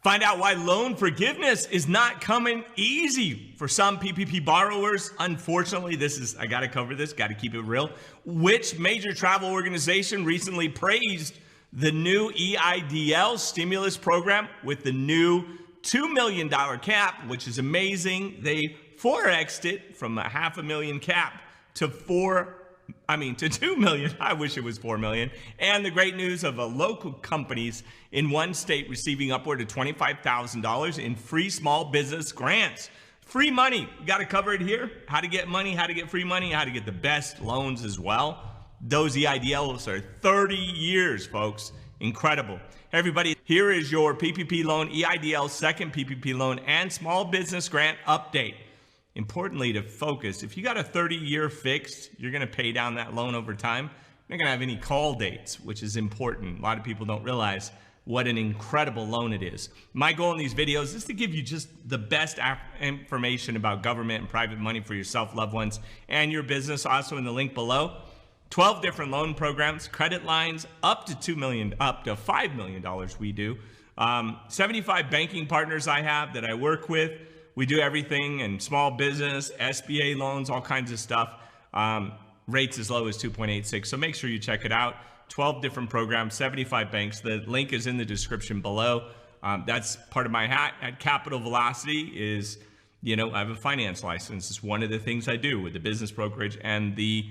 Find out why loan forgiveness is not coming easy for some PPP borrowers. Unfortunately, I got to cover this, got to keep it real. Which major travel organization recently praised the new EIDL stimulus program with the new $2 million cap, which is amazing. They 4x'd it from a $500,000 cap to 2 million. I wish it was 4 million. And the great news of local companies in one state receiving upward of $25,000 in free small business grants. Free money. You got to cover it here. How to get money, how to get free money, how to get the best loans as well. Those EIDLs are 30 years, folks. Incredible. Hey everybody, here is your PPP loan, EIDL, second PPP loan, and small business grant update. Importantly, to focus, if you got a 30-year fixed, you're going to pay down that loan over time. You're not going to have any call dates, which is important. A lot of people don't realize what an incredible loan it is. My goal in these videos is to give you just the best information about government and private money for yourself, loved ones, and your business. Also in the link below, 12 different loan programs, credit lines up to $2 million, up to $5 million we do. 75 banking partners I have that I work with. We do everything in small business, SBA loans, all kinds of stuff. Rates as low as 2.86. So make sure you check it out. 12 different programs, 75 banks. The link is in the description below. That's part of my hat at Capital Velocity is, I have a finance license. It's one of the things I do with the business brokerage and the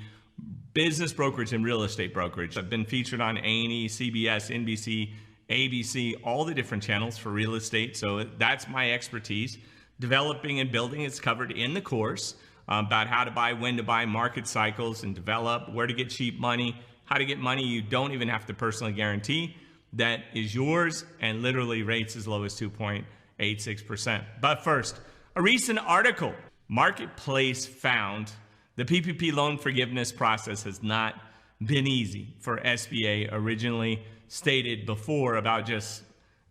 business brokerage and real estate brokerage. I've been featured on A&E, CBS, NBC, ABC, all the different channels for real estate. So that's my expertise. Developing and building is covered in the course about how to buy, when to buy, market cycles and develop, where to get cheap money, how to get money you don't even have to personally guarantee that is yours, and literally rates as low as 2.86%. But first, a recent article, Marketplace found the PPP loan forgiveness process has not been easy for SBA, originally stated before about just,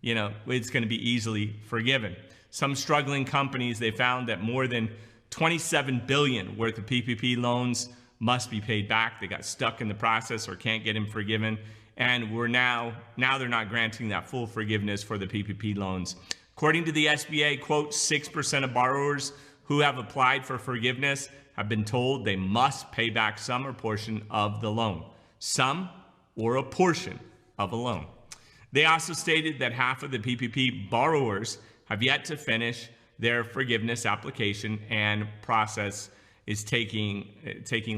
it's going to be easily forgiven. Some struggling companies, they found that more than $27 billion worth of PPP loans must be paid back. They got stuck in the process or can't get them forgiven. And now they're not granting that full forgiveness for the PPP loans. According to the SBA, quote, 6% of borrowers who have applied for forgiveness have been told they must pay back some or portion of the loan. Some or a portion of a loan. They also stated that half of the PPP borrowers have yet to finish their forgiveness application, and process is taking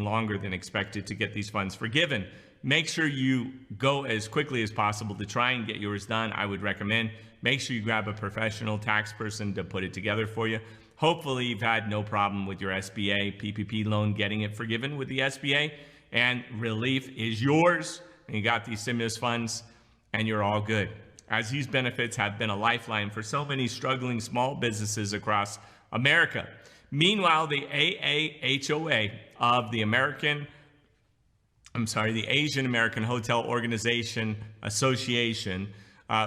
longer than expected to get these funds forgiven. Make sure you go as quickly as possible to try and get yours done. I would recommend make sure you grab a professional tax person to put it together for you. Hopefully you've had no problem with your SBA PPP loan getting it forgiven with the SBA, and relief is yours, and you got these stimulus funds and you're all good, as these benefits have been a lifeline for so many struggling small businesses across America. Meanwhile, the AAHOA of the Asian American Hotel Organization Association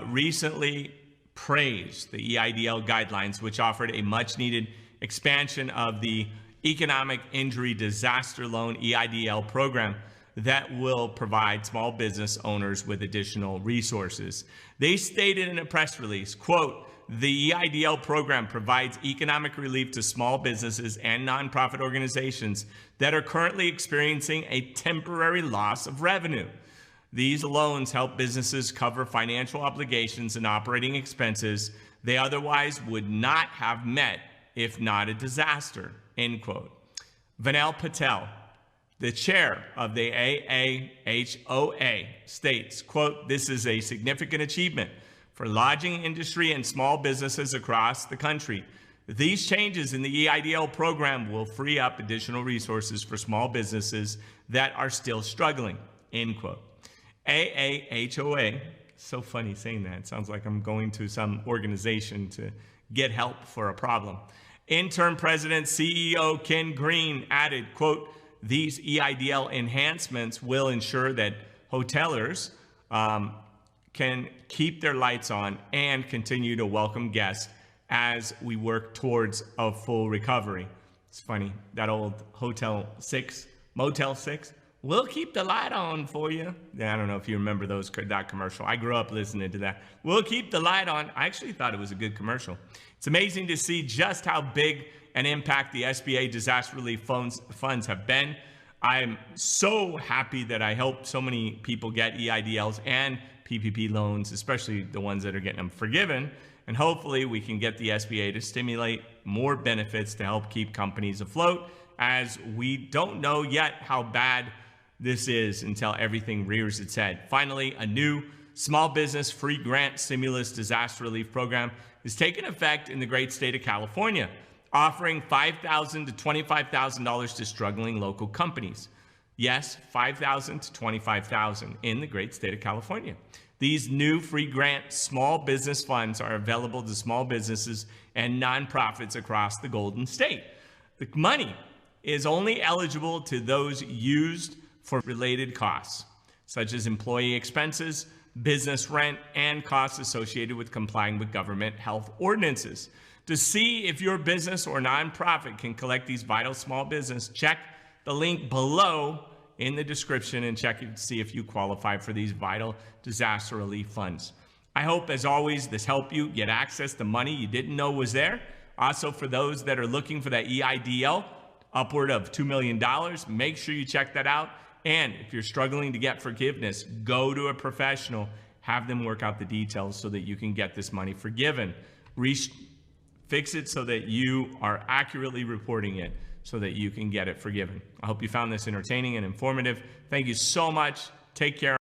recently praised the EIDL guidelines, which offered a much needed expansion of the Economic Injury Disaster Loan EIDL program that will provide small business owners with additional resources. They stated in a press release, quote, the EIDL program provides economic relief to small businesses and nonprofit organizations that are currently experiencing a temporary loss of revenue. These loans help businesses cover financial obligations and operating expenses they otherwise would not have met if not a disaster, end quote. Vanel Patel, the chair of the AAHOA, states, quote, this is a significant achievement for lodging industry and small businesses across the country. These changes in the EIDL program will free up additional resources for small businesses that are still struggling, end quote. AAHOA, so funny saying that. It sounds like I'm going to some organization to get help for a problem. Interim President CEO Ken Green added, quote, these EIDL enhancements will ensure that hotelers can keep their lights on and continue to welcome guests as we work towards a full recovery. It's funny, that old Motel 6 We'll keep the light on for you. Yeah, I don't know if you remember that commercial. I grew up listening to that. We'll keep the light on. I actually thought it was a good commercial. It's amazing to see just how big an impact the SBA disaster relief funds have been. I'm so happy that I helped so many people get EIDLs and PPP loans, especially the ones that are getting them forgiven. And hopefully we can get the SBA to stimulate more benefits to help keep companies afloat, as we don't know yet how bad this is until everything rears its head. Finally, a new small business free grant stimulus disaster relief program is taking effect in the great state of California, offering $5,000 to $25,000 to struggling local companies. Yes, $5,000 to $25,000 in the great state of California. These new free grant small business funds are available to small businesses and nonprofits across the Golden State. The money is only eligible to those used for related costs, such as employee expenses, business rent, and costs associated with complying with government health ordinances. To see if your business or nonprofit can collect these vital small business, check the link below in the description and check to see if you qualify for these vital disaster relief funds. I hope, as always, this helped you get access to money you didn't know was there. Also, for those that are looking for that EIDL, upward of $2 million, make sure you check that out. And if you're struggling to get forgiveness, go to a professional, have them work out the details so that you can get this money forgiven. Fix it so that you are accurately reporting it so that you can get it forgiven. I hope you found this entertaining and informative. Thank you so much. Take care.